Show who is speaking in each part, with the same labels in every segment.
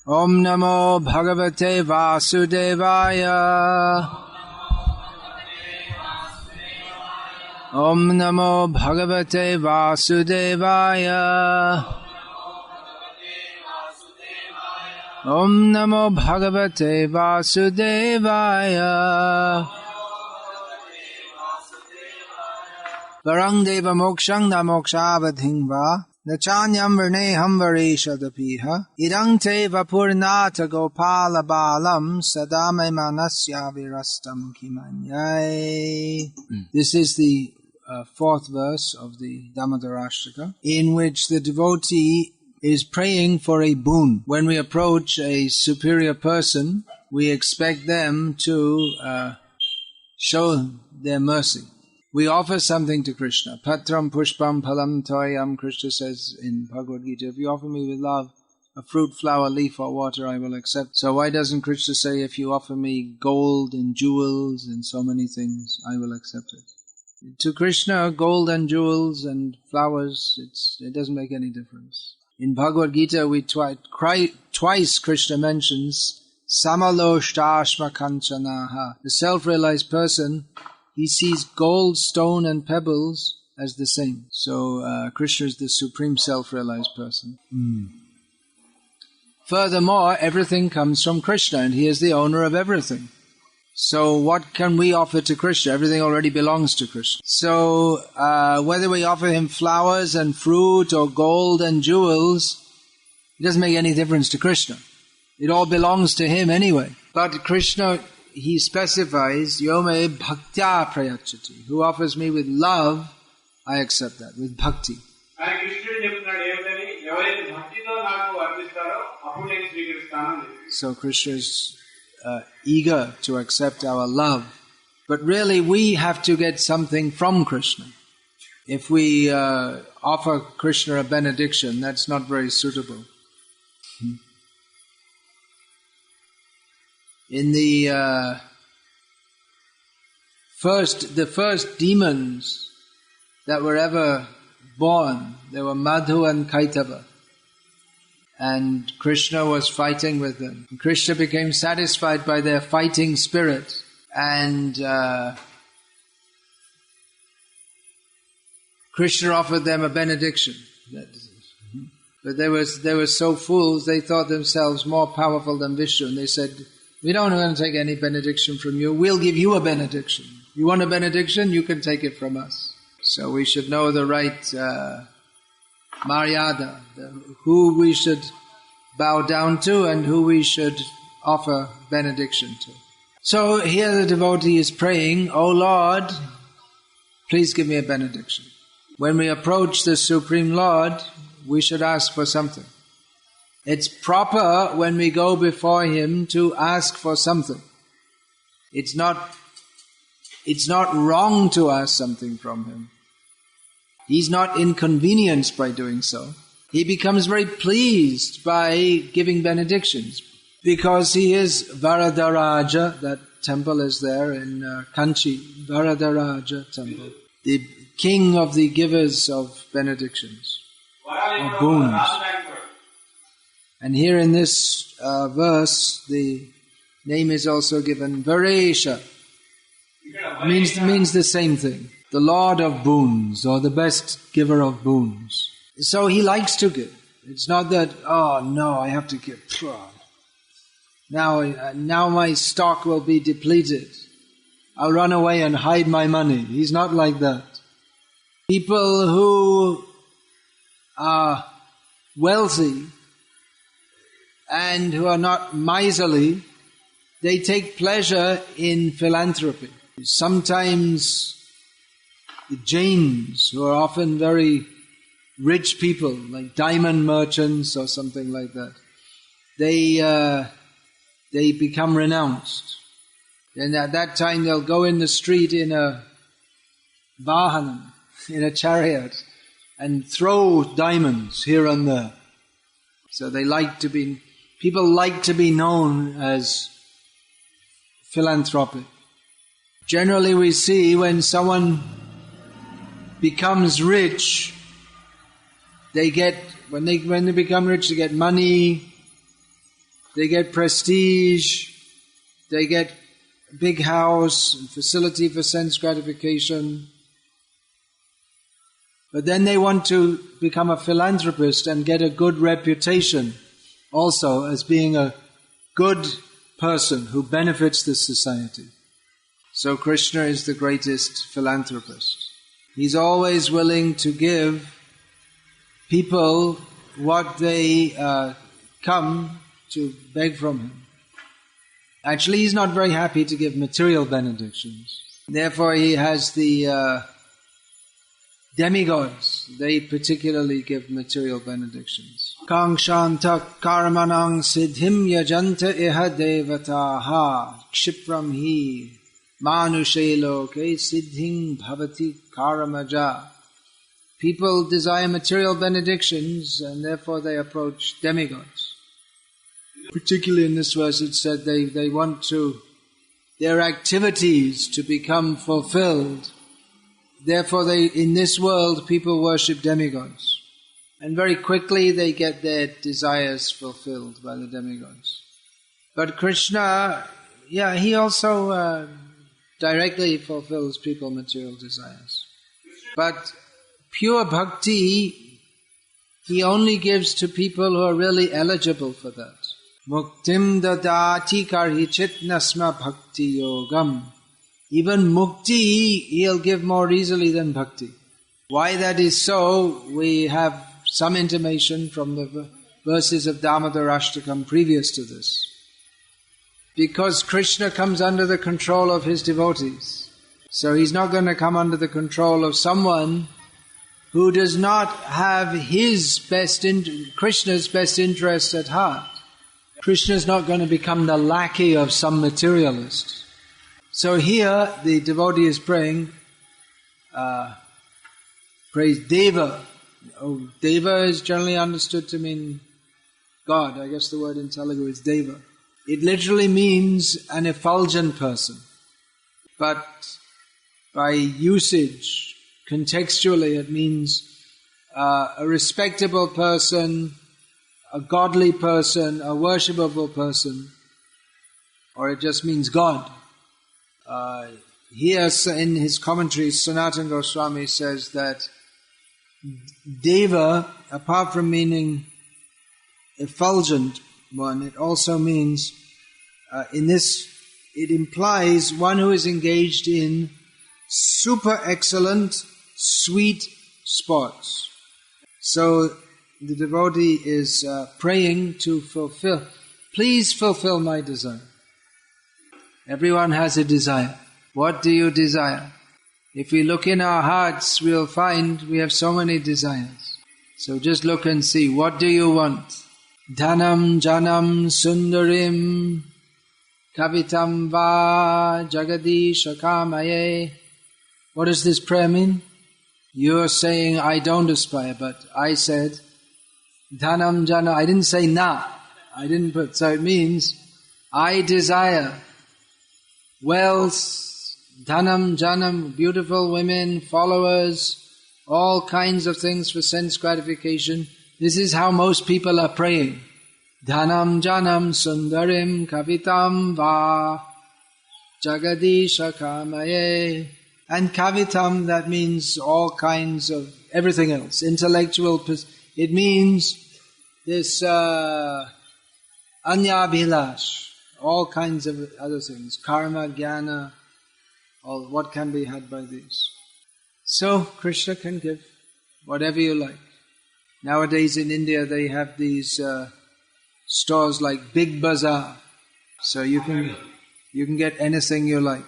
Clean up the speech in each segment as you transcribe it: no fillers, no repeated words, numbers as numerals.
Speaker 1: Om Namo Bhagavate Vasudevaya. Om Namo Bhagavate Vasudevaya. Om Namo Bhagavate Vasudevaya. Varang Deva Mokshang Namokshavadhingva Nachanyam Verneham Vareshadapiha Idang Te Vapurnata Gopala Balam Sadame Manasya Virastam Kimanyai. This is the fourth verse of the Damodarastakam, in which the devotee is praying for a boon. When we approach a superior person, we expect them to show their mercy. We offer something to Krishna. Patram pushpam phalam toyam, Krishna says in Bhagavad Gita, if you offer me with love a fruit, flower, leaf or water, I will accept. So why doesn't Krishna say, if you offer me gold and jewels and so many things, I will accept it? To Krishna, gold and jewels and flowers, it doesn't make any difference. In Bhagavad Gita, twice Krishna mentions Samaloshtasma Kanchanaha. The self-realized person, he sees gold, stone and pebbles as the same. So Krishna is the supreme self-realized person. Furthermore, everything comes from Krishna and he is the owner of everything. So what can we offer to Krishna? Everything already belongs to Krishna. So whether we offer him flowers and fruit or gold and jewels, it doesn't make any difference to Krishna. It all belongs to him anyway. But Krishna, he specifies, Yome bhaktya prayachati. Who offers me with love, I accept that, with bhakti. So Krishna is eager to accept our love. But really we have to get something from Krishna. If we offer Krishna a benediction, that's not very suitable. In the first demons that were ever born, there were Madhu and Kaitava. And Krishna was fighting with them. Krishna became satisfied by their fighting spirit, and Krishna offered them a benediction. But they were so fools, they thought themselves more powerful than Vishnu, and they said, we don't want to take any benediction from you, we'll give you a benediction. You want a benediction, you can take it from us. So we should know the right Maryada, who we should bow down to and who we should offer benediction to. So here the devotee is praying, O Lord, please give me a benediction. When we approach the Supreme Lord, we should ask for something. It's proper when we go before Him to ask for something. It's not wrong to ask something from Him. He's not inconvenienced by doing so. He becomes very pleased by giving benedictions because he is Varadaraja. That temple is there in Kanchi, Varadaraja temple, the king of the givers of benedictions, of boons. And here in this verse, the name is also given Varesha. Means the same thing. The Lord of boons, or the best giver of boons. So he likes to give. It's not that, oh no, I have to give. Now my stock will be depleted. I'll run away and hide my money. He's not like that. People who are wealthy and who are not miserly, they take pleasure in philanthropy. Sometimes the Jains, who are often very rich people, like diamond merchants or something like that, they become renounced. And at that time they'll go in the street in a vahanam, in a chariot, and throw diamonds here and there. So people like to be known as philanthropic. Generally we see when someone becomes rich, when they become rich, they get money, They get prestige, they get a big house, and facility for sense gratification. But then they want to become a philanthropist and get a good reputation also as being a good person who benefits the society. So Krishna is the greatest philanthropist. He's always willing to give people what they come to beg from him. Actually, he's not very happy to give material benedictions. Therefore, he has the demigods. They particularly give material benedictions. Kangshanta karmanang siddhim yajanta iha devataha kshipram hi manushe loke siddhing bhavati karamaja. People desire material benedictions and therefore they approach demigods. Particularly in this verse it said they want their activities to become fulfilled. Therefore in this world people worship demigods. And very quickly they get their desires fulfilled by the demigods. But Krishna, he also directly fulfills people's material desires. But pure bhakti, he only gives to people who are really eligible for that. Muktim dadati karhichit nasma bhakti yogam. Even mukti he'll give more easily than bhakti. Why that is so, we have some intimation from the verses of Damodarastakam previous to this. Because Krishna comes under the control of his devotees. So he's not going to come under the control of someone who does not have Krishna's best interest at heart. Krishna is not going to become the lackey of some materialist. So here the devotee is praying, praise Deva. Deva is generally understood to mean God. I guess the word in Telugu is Deva. It literally means an effulgent person. But by usage, contextually, it means a respectable person, a godly person, a worshipable person, or it just means God. Here in his commentary, Sanatana Goswami says that Deva, apart from meaning effulgent one, it also means, it implies one who is engaged in super excellent, sweet sports. So the devotee is praying to please fulfill my desire. Everyone has a desire. What do you desire? If we look in our hearts, we'll find we have so many desires. So just look and see, what do you want? Dhanam, janam, sundarim, kavitam va, jagadisha kamaye. What does this prayer mean? You're saying, I don't aspire, but I said, dhanam, jana. I didn't say na. I didn't put, so it means, I desire wealth, dhanam, janam, beautiful women, followers, all kinds of things for sense gratification. This is how most people are praying. Dhanam, janam, sundarim, kavitam va, jagadisha kamaye. And kavitam, that means all kinds of everything else. Intellectual, it means this anyabhilash, all kinds of other things. Karma, jnana, all what can be had by these. So Krishna can give whatever you like. Nowadays in India they have these stores like Big Bazaar. So you can get anything you like.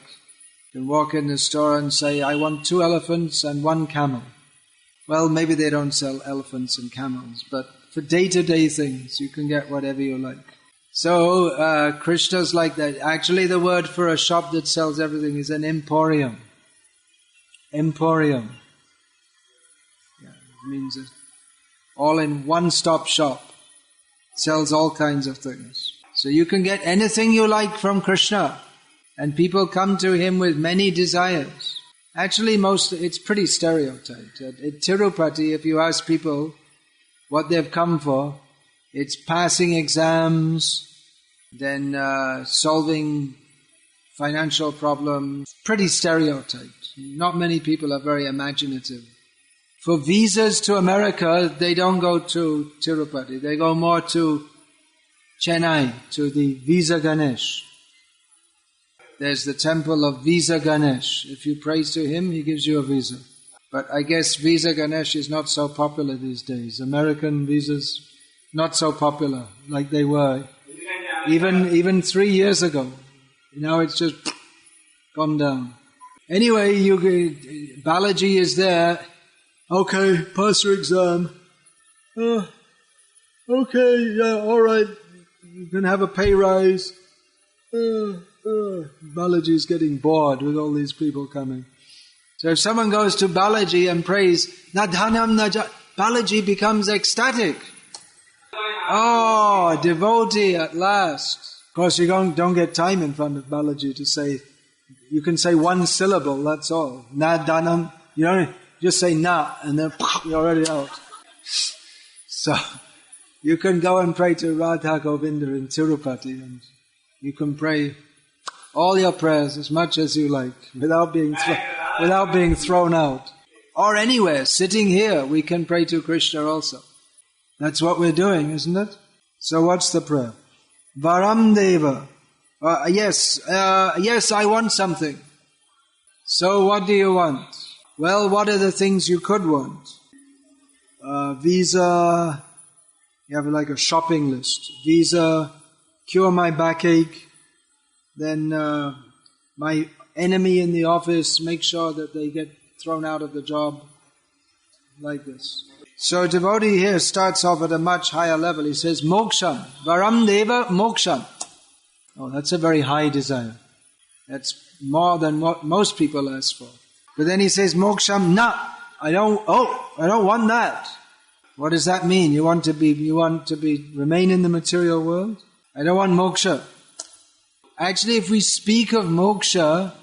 Speaker 1: You can walk in the store and say, I want 2 elephants and 1 camel. Well, maybe they don't sell elephants and camels, but for day-to-day things you can get whatever you like. So Krishna's like that. Actually the word for a shop that sells everything is an emporium. Emporium. Yeah, it means all in one-stop shop. Sells all kinds of things. So you can get anything you like from Krishna. And people come to him with many desires. Actually it's pretty stereotyped. At Tirupati, if you ask people what they've come for, it's passing exams, then solving financial problems. Pretty stereotyped. Not many people are very imaginative. For visas to America, they don't go to Tirupati. They go more to Chennai, to the Visa Ganesh. There's the temple of Visa Ganesh. If you pray to him, he gives you a visa. But I guess Visa Ganesh is not so popular these days. American visas, not so popular like they were even 3 years ago. Now it's just gone down. Anyway, Balaji is there. Okay, pass your exam. Okay, yeah, all right. You can have a pay rise. Balaji is getting bored with all these people coming. So if someone goes to Balaji and prays, Nadhanam Naja, Balaji becomes ecstatic. Oh, devotee at last. Of course, you don't get time in front of Balaji to say, you can say one syllable, that's all. Nadhanam, you don't just say na, and then you're already out. So, you can go and pray to Radha Govinda in Tirupati, and you can pray all your prayers as much as you like, without being thrown out. Or anywhere, sitting here, we can pray to Krishna also. That's what we're doing, isn't it? So what's the prayer? Varam Deva. Yes, I want something. So what do you want? Well, what are the things you could want? Visa, you have like a shopping list. Visa, cure my backache. Then my enemy in the office, make sure that they get thrown out of the job. Like this. So devotee here starts off at a much higher level. He says, Moksham, Varam Deva Moksham. Oh, that's a very high desire. That's more than what most people ask for. But then he says, Moksham, I don't want that. What does that mean? You want to remain in the material world? I don't want moksha. Actually, if we speak of moksha,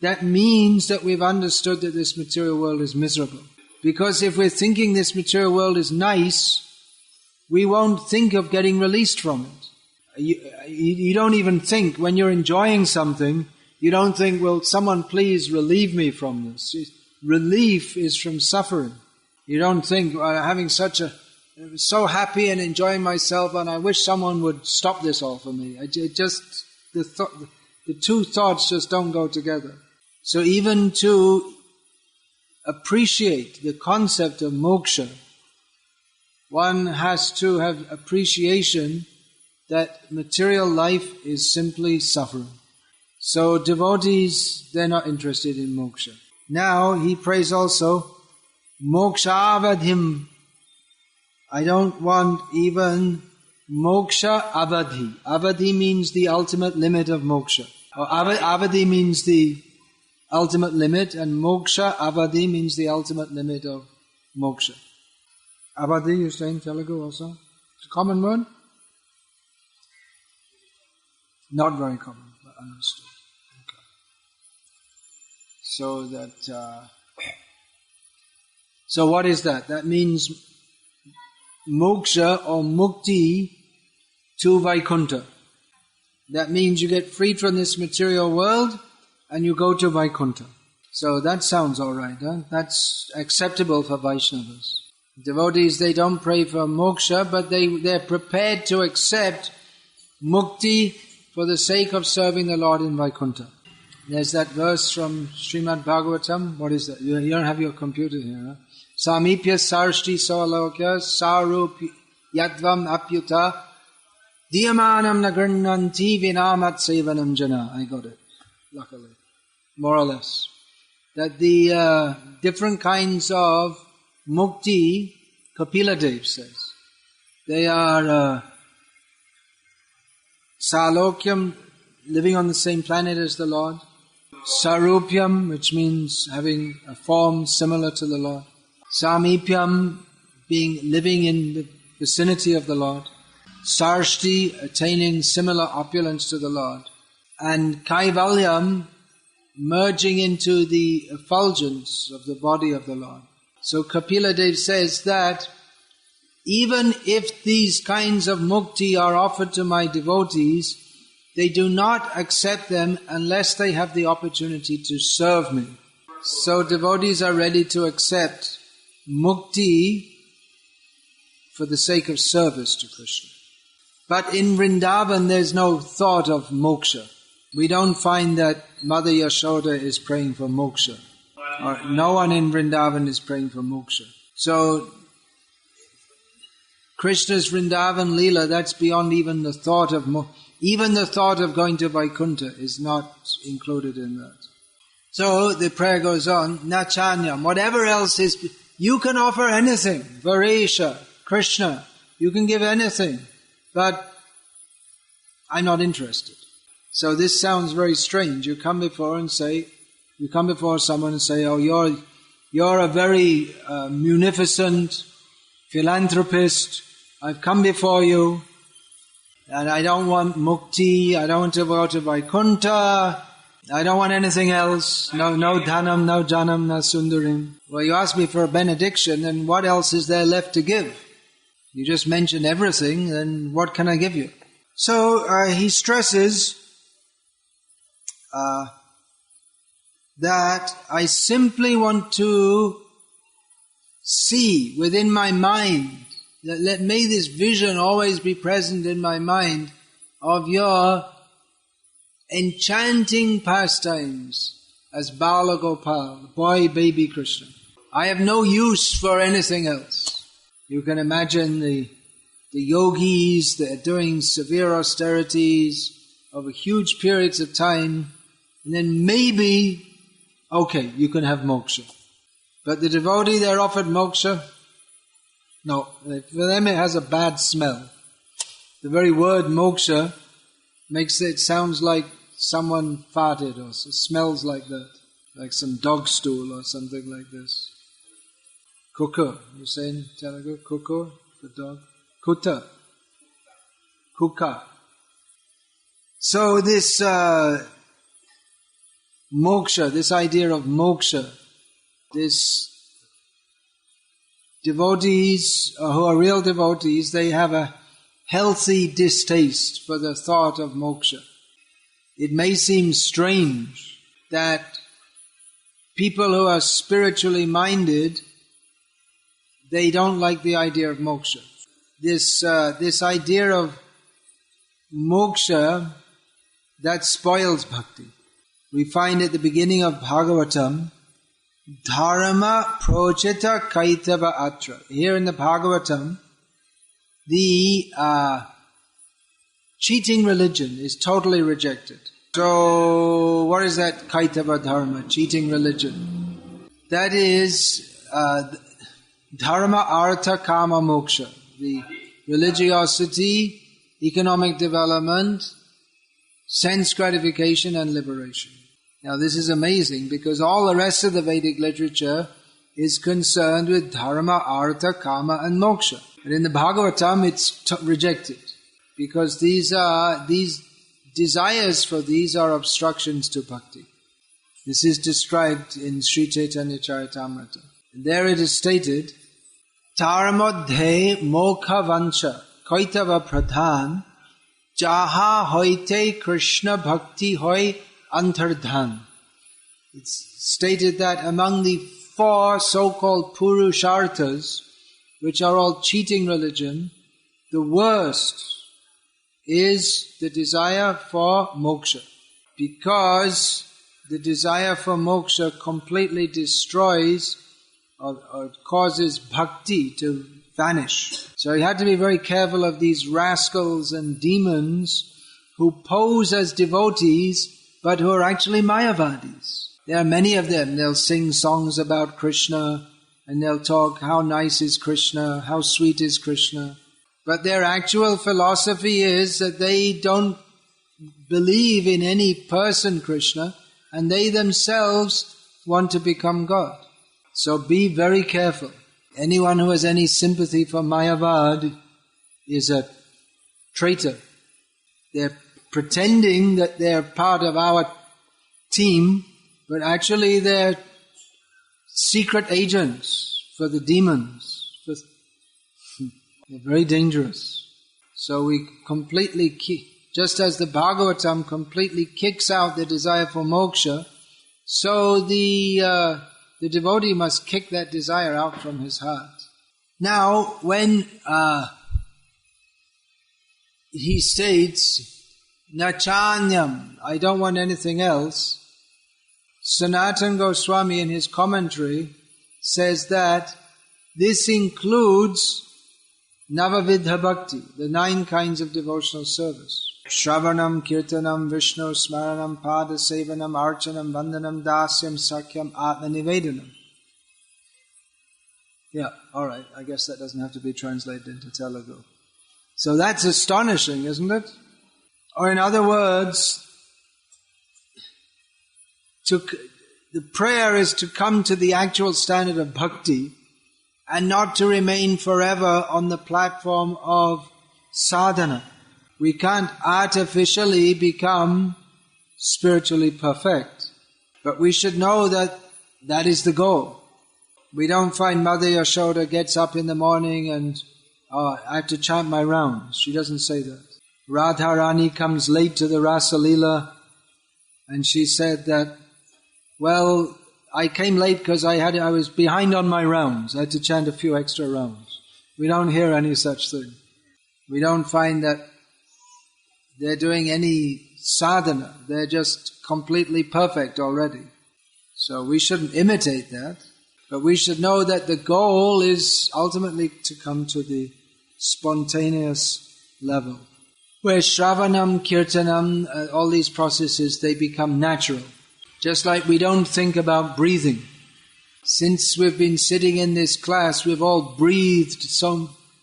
Speaker 1: that means that we've understood that this material world is miserable. Because if we're thinking this material world is nice, we won't think of getting released from it. You don't even think, when you're enjoying something, you don't think, will someone please relieve me from this? Relief is from suffering. You don't think, having I was so happy and enjoying myself and I wish someone would stop this all for me. The two thoughts just don't go together. So even to appreciate the concept of moksha, one has to have appreciation that material life is simply suffering. So devotees, they're not interested in moksha. Now he prays also, mokshavadhim. I don't want even moksha avadhi. Avadhi means the ultimate limit of moksha. Or avadhi means the ultimate limit, and moksha avadhi means the ultimate limit of moksha. Avadhi, you say in Telugu also? It's a common word? Not very common, but understood. Okay. So what is that? That means moksha or mukti to Vaikuntha. That means you get freed from this material world and you go to Vaikuntha. So that sounds alright, huh? That's acceptable for Vaishnavas. Devotees, they don't pray for moksha, but they're prepared to accept mukti for the sake of serving the Lord in Vaikuntha. There's that verse from Srimad Bhagavatam. What is that? You don't have your computer here, huh? Samipya sarshti savalokya sarup yadvam apyuta diyamanam nagrananti vinamat sevanam jana. I got it, luckily. More or less. That the different kinds of mukti, Kapila Dev says, they are Salokyam, living on the same planet as the Lord. Sarupyam, which means having a form similar to the Lord. Samipyam, living in the vicinity of the Lord. Sarshti, attaining similar opulence to the Lord. And Kaivalyam, merging into the effulgence of the body of the Lord. So Kapila Dev says that even if these kinds of mukti are offered to my devotees, they do not accept them unless they have the opportunity to serve me. So devotees are ready to accept mukti for the sake of service to Krishna. But in Vrindavan there's no thought of moksha. We don't find that Mother Yashoda is praying for moksha. Or no one in Vrindavan is praying for moksha. So Krishna's Vrindavan Leela, that's beyond even the thought of even the thought of going to Vaikuntha is not included in that. So the prayer goes on, Nachanyam, whatever else is, you can offer anything, Varesha, Krishna, you can give anything, but I'm not interested. So this sounds very strange. You come before someone and say, oh, you're a very munificent philanthropist. I've come before you, and I don't want mukti, I don't want to go to Vaikuntha, I don't want anything else, no dhanam, no janam, no sundarim. Well, you ask me for a benediction, then what else is there left to give? You just mentioned everything, then what can I give you? So he stresses that I simply want to see within my mind, may this vision always be present in my mind of your enchanting pastimes as Bala Gopal, boy baby Krishna. I have no use for anything else. You can imagine the yogis that are doing severe austerities over huge periods of time, and then maybe, okay, you can have moksha. But the devotee, they're offered moksha. No, for them it has a bad smell. The very word moksha makes it sounds like someone farted, or it smells like that, like some dog stool or something like this. Kukur, you say in Telugu, kukur, the dog. Kutta, kuka. So this moksha, this idea of moksha, this devotees who are real devotees, they have a healthy distaste for the thought of moksha. It may seem strange that people who are spiritually minded, they don't like the idea of moksha. This idea of moksha, that spoils bhakti. We find at the beginning of Bhagavatam, Dharma Prochita Kaitava Atra. Here in the Bhagavatam, the cheating religion is totally rejected. So, what is that Kaitava Dharma, cheating religion? That is Dharma Artha Kama Moksha, the religiosity, economic development, sense gratification and liberation. Now this is amazing because all the rest of the Vedic literature is concerned with Dharma, Artha, Kama and Moksha. But in the Bhagavatam it's rejected because these desires for these are obstructions to bhakti. This is described in Sri Chaitanya Charitamrita. And there it is stated, Taramodhe Mokha Vancha Kaitava Pradhan Jaha Hoite Krishna Bhakti Hoi Antardhan. It's stated that among the 4 so-called Purusharthas, which are all cheating religion, the worst is the desire for moksha. Because the desire for moksha completely destroys or causes bhakti to vanish. So you have to be very careful of these rascals and demons who pose as devotees but who are actually Mayavadis. There are many of them. They'll sing songs about Krishna and they'll talk how nice is Krishna, how sweet is Krishna. But their actual philosophy is that they don't believe in any person Krishna and they themselves want to become God. So be very careful. Anyone who has any sympathy for Mayavad is a traitor. They're pretending that they're part of our team, but actually they're secret agents for the demons. They're very dangerous. So we completely just as the Bhagavatam completely kicks out the desire for moksha, so the devotee must kick that desire out from his heart. Now, when he states, Nachanyam, I don't want anything else, Sanatana Goswami in his commentary says that this includes Navavidha Bhakti, the 9 kinds of devotional service. Shravanam, Kirtanam, Vishnu, Smaranam, Pada, Sevanam, Archanam, Vandanam, Dasyam, Sakyam, Atma Nivedanam. Yeah, alright, I guess that doesn't have to be translated into Telugu. So that's astonishing, isn't it? Or in other words, the prayer is to come to the actual standard of bhakti and not to remain forever on the platform of sadhana. We can't artificially become spiritually perfect, but we should know that that is the goal. We don't find Mother Yashoda gets up in the morning and, I have to chant my rounds. She doesn't say that. Radharani comes late to the Rasa Leela and she said that, well, I came late because I was behind on my rounds. I had to chant a few extra rounds. We don't hear any such thing. We don't find that they're doing any sadhana. They're just completely perfect already. So we shouldn't imitate that. But we should know that the goal is ultimately to come to the spontaneous level. Where Shravanam, Kirtanam, all these processes, they become natural. Just like we don't think about breathing. Since we've been sitting in this class, we've all breathed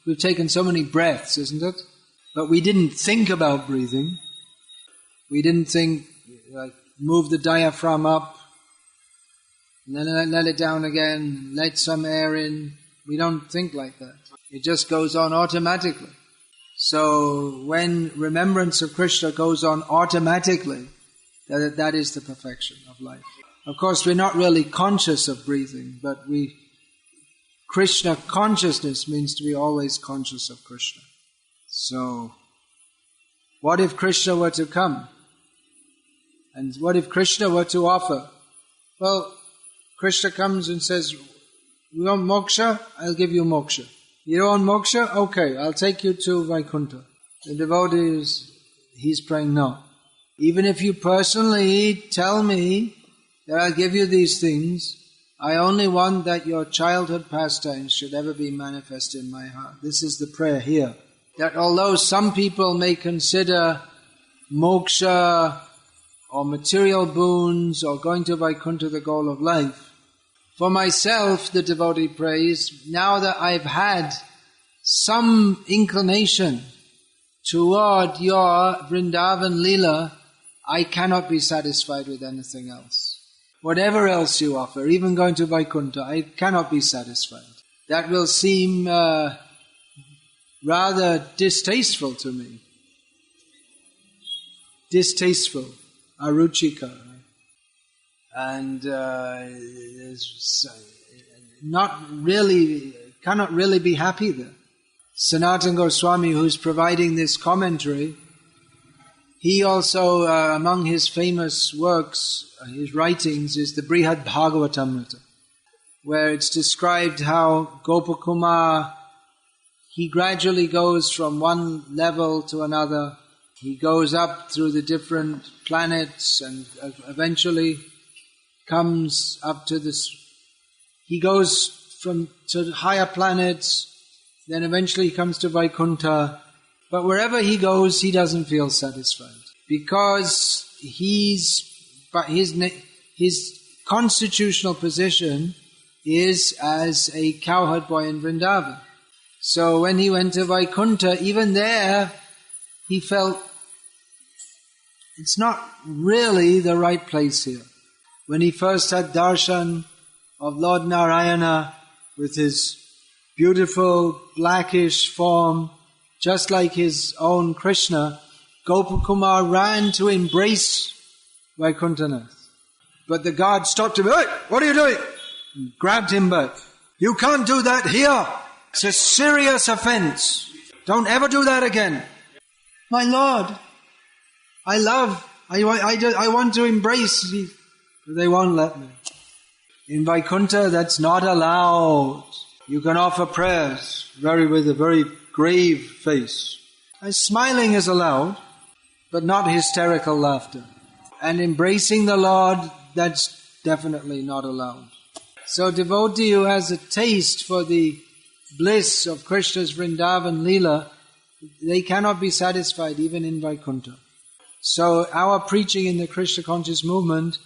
Speaker 1: we've taken so many breaths, isn't it? But we didn't think about breathing. We didn't think, like, move the diaphragm up, and then let it down again, let some air in. We don't think like that. It just goes on automatically. So when remembrance of Krishna goes on automatically, that is the perfection of life. Of course, we're not really conscious of breathing, but Krishna consciousness means to be always conscious of Krishna. So, what if Krishna were to come? And what if Krishna were to offer? Well, Krishna comes and says, you want moksha? I'll give you moksha. You don't want moksha? Okay, I'll take you to Vaikuntha. The devotee he's praying no. Even if you personally tell me that I'll give you these things, I only want that your childhood pastimes should ever be manifested in my heart. This is the prayer here. That although some people may consider moksha or material boons or going to Vaikuntha the goal of life, for myself, the devotee prays, now that I've had some inclination toward your Vrindavan Leela, I cannot be satisfied with anything else. Whatever else you offer, even going to Vaikuntha, I cannot be satisfied. That will seem rather distasteful to me. Distasteful, aruchika. And cannot really be happy there. Sanatana Goswami, who's providing this commentary, he also, among his famous works, his writings, is the Brihad Bhagavatamrita, where it's described how Gopakumar, he gradually goes from one level to another. He goes up through the different planets and eventually comes up to this. He goes to higher planets, then eventually he comes to Vaikuntha. But wherever he goes, he doesn't feel satisfied because his constitutional position is as a cowherd boy in Vrindavan. So when he went to Vaikuntha, even there, he felt it's not really the right place here. When he first had darshan of Lord Narayana with his beautiful blackish form, just like his own Krishna, Gopakumar ran to embrace Vaikuntanath. But the guard stopped him. Hey, what are you doing? And grabbed him back. You can't do that here. It's a serious offense. Don't ever do that again. My Lord, I want to embrace you. But they won't let me. In Vaikuntha, that's not allowed. You can offer prayers with a very grave face. And smiling is allowed, but not hysterical laughter. And embracing the Lord, that's definitely not allowed. So devotee who has a taste for the bliss of Krishna's Vrindavan Leela, they cannot be satisfied even in Vaikuntha. So our preaching in the Krishna conscious movement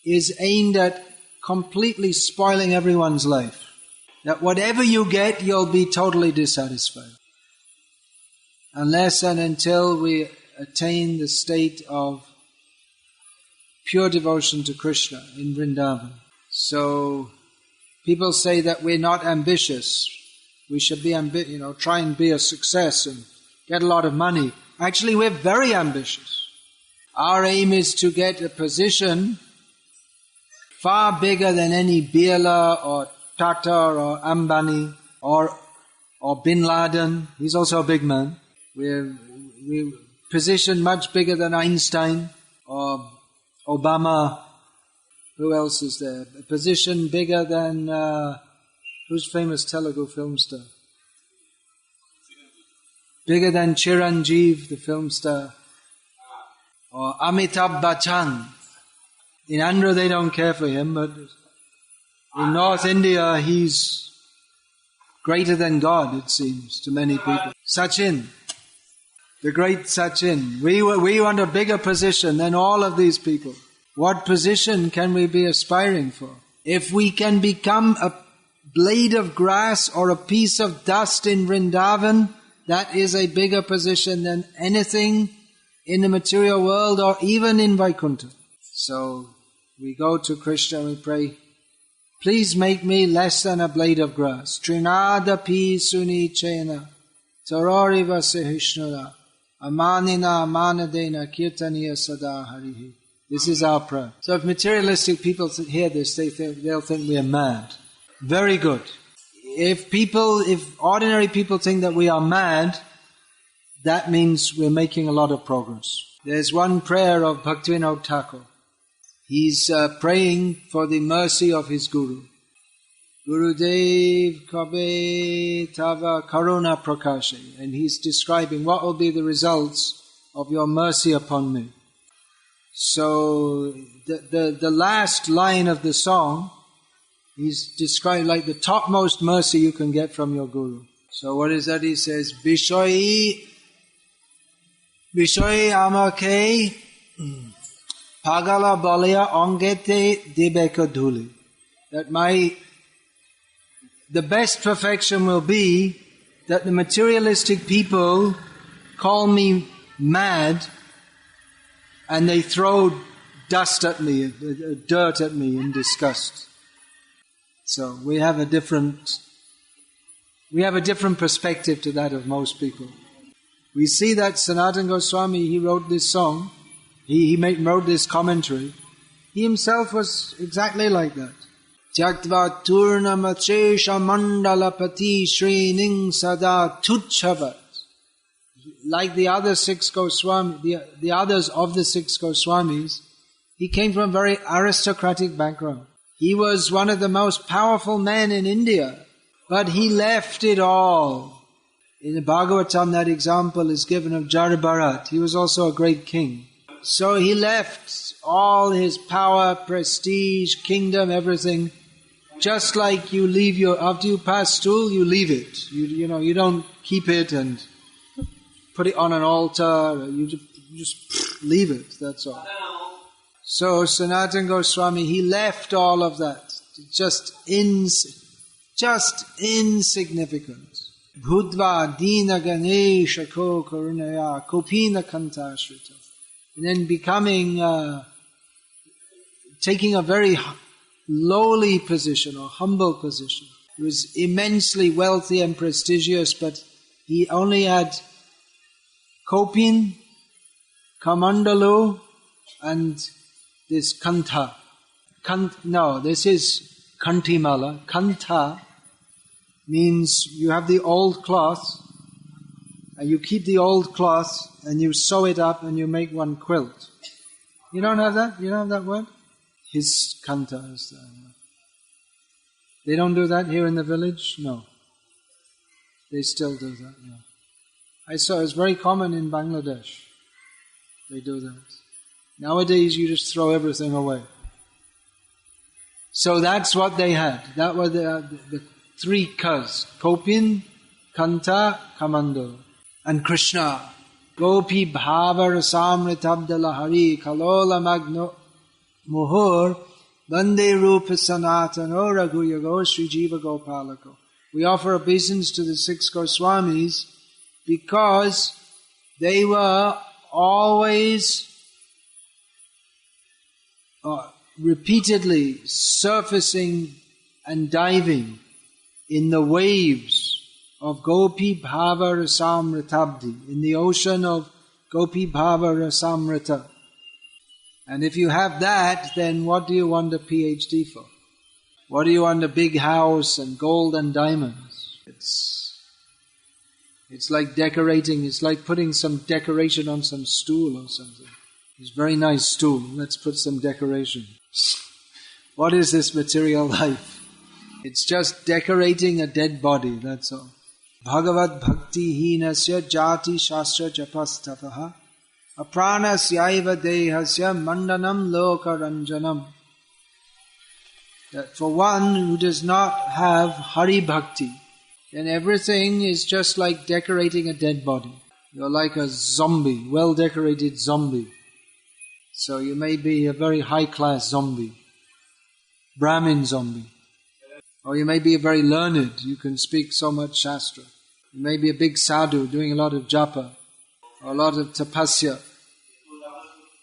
Speaker 1: is aimed at completely spoiling everyone's life. That whatever you get, you'll be totally dissatisfied. Unless and until we attain the state of pure devotion to Krishna in Vrindavan. So people say that we're not ambitious. We should be try and be a success and get a lot of money. Actually, we're very ambitious. Our aim is to get a position far bigger than any Birla or Tata or Ambani or Bin Laden. He's also a big man. We're positioned much bigger than Einstein or Obama. Who else is there? A position bigger than who's famous Telugu film star? Bigger than Chiranjeev, the film star, or Amitabh Bachchan. In Andhra they don't care for him, but in North India he's greater than God, it seems, to many people. Sachin, the great Sachin. We want a bigger position than all of these people. What position can we be aspiring for? If we can become a blade of grass or a piece of dust in Vrindavan, that is a bigger position than anything in the material world or even in Vaikuntha. So we go to Krishna and we pray, please make me less than a blade of grass. Trinada pi suni chena, taroriva sehishnura, amanina amanadena kirtaniya sada harihi. This is our prayer. So if materialistic people hear this, they'll think we are mad. Very good. If ordinary people think that we are mad, that means we're making a lot of progress. There's one prayer of Bhaktivinoda Thakur. He's praying for the mercy of his Guru. Gurudev Kabe Tava Karuna Prakashe. And he's describing what will be the results of your mercy upon me. So the last line of the song, he's described like the topmost mercy you can get from your Guru. So what is that? He says, Bishoyi amake pagala balaya ongete dibeka dhuli. That the best perfection will be that the materialistic people call me mad and they throw dust at me, dirt at me in disgust. So we have a different perspective to that of most people. We see that Sanatana Goswami, he wrote this song, he wrote this commentary. He himself was exactly like that. Tyaktva turna machesha mandalapati shrining sada tuchavat. Like the other six Goswami, the others of the six Goswamis, he came from a very aristocratic background. He was one of the most powerful men in India, but he left it all. In the Bhagavatam, that example is given of Jarabharat. He was also a great king. So he left all his power, prestige, kingdom, everything. Just like you leave after you pass stool, you leave it. You don't keep it and put it on an altar. You just leave it, that's all. So Sanatana Goswami, he left all of that. Just insignificant. Bhudva dina ganesha ko karunaya kopina kantashrita. And then taking a very lowly position or humble position. He was immensely wealthy and prestigious, but he only had kopin, kamandalu, and this kantha. This is kantimala. Kantha means you have the old cloth, and you keep the old cloth, and you sew it up, and you make one quilt. You don't have that? You don't have that word? His kanta is the word. They don't do that here in the village? No. They still do that, yeah. I saw it's very common in Bangladesh. They do that. Nowadays you just throw everything away. So that's what they had. That were the three kas. Kopin, Kanta, Kamando. And Krishna. Gopi bhava rasamritabdala hari kalola magno muhur bande rupa sanatano raghuyago Sri Jiva Gopalako. We offer obeisance to the 6 Goswamis because they were always repeatedly surfacing and diving in the waves of Gopi Bhava Rasamritabdi, in the ocean of Gopi Bhava Rasamrita. And if you have that, then what do you want a PhD for? What do you want a big house and gold and diamonds? It's like decorating, it's like putting some decoration on some stool or something. It's a very nice stool, let's put some decoration. What is this material life? It's just decorating a dead body, that's all. Bhagavad Bhakti hinasya jati shastra japastavaha apranasyaiva dehasya mandanam lokaranjanam. That for one who does not have Hari Bhakti, then everything is just like decorating a dead body. You're like a zombie, well-decorated zombie. So you may be a very high-class zombie, Brahmin zombie. Or you may be very learned, you can speak so much Shastra. You may be a big sadhu doing a lot of japa, or a lot of tapasya.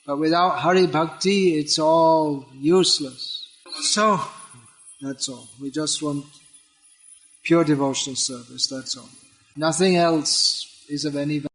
Speaker 1: But without Hari Bhakti, it's all useless. So, that's all. We just want pure devotional service, that's all. Nothing else is of any value.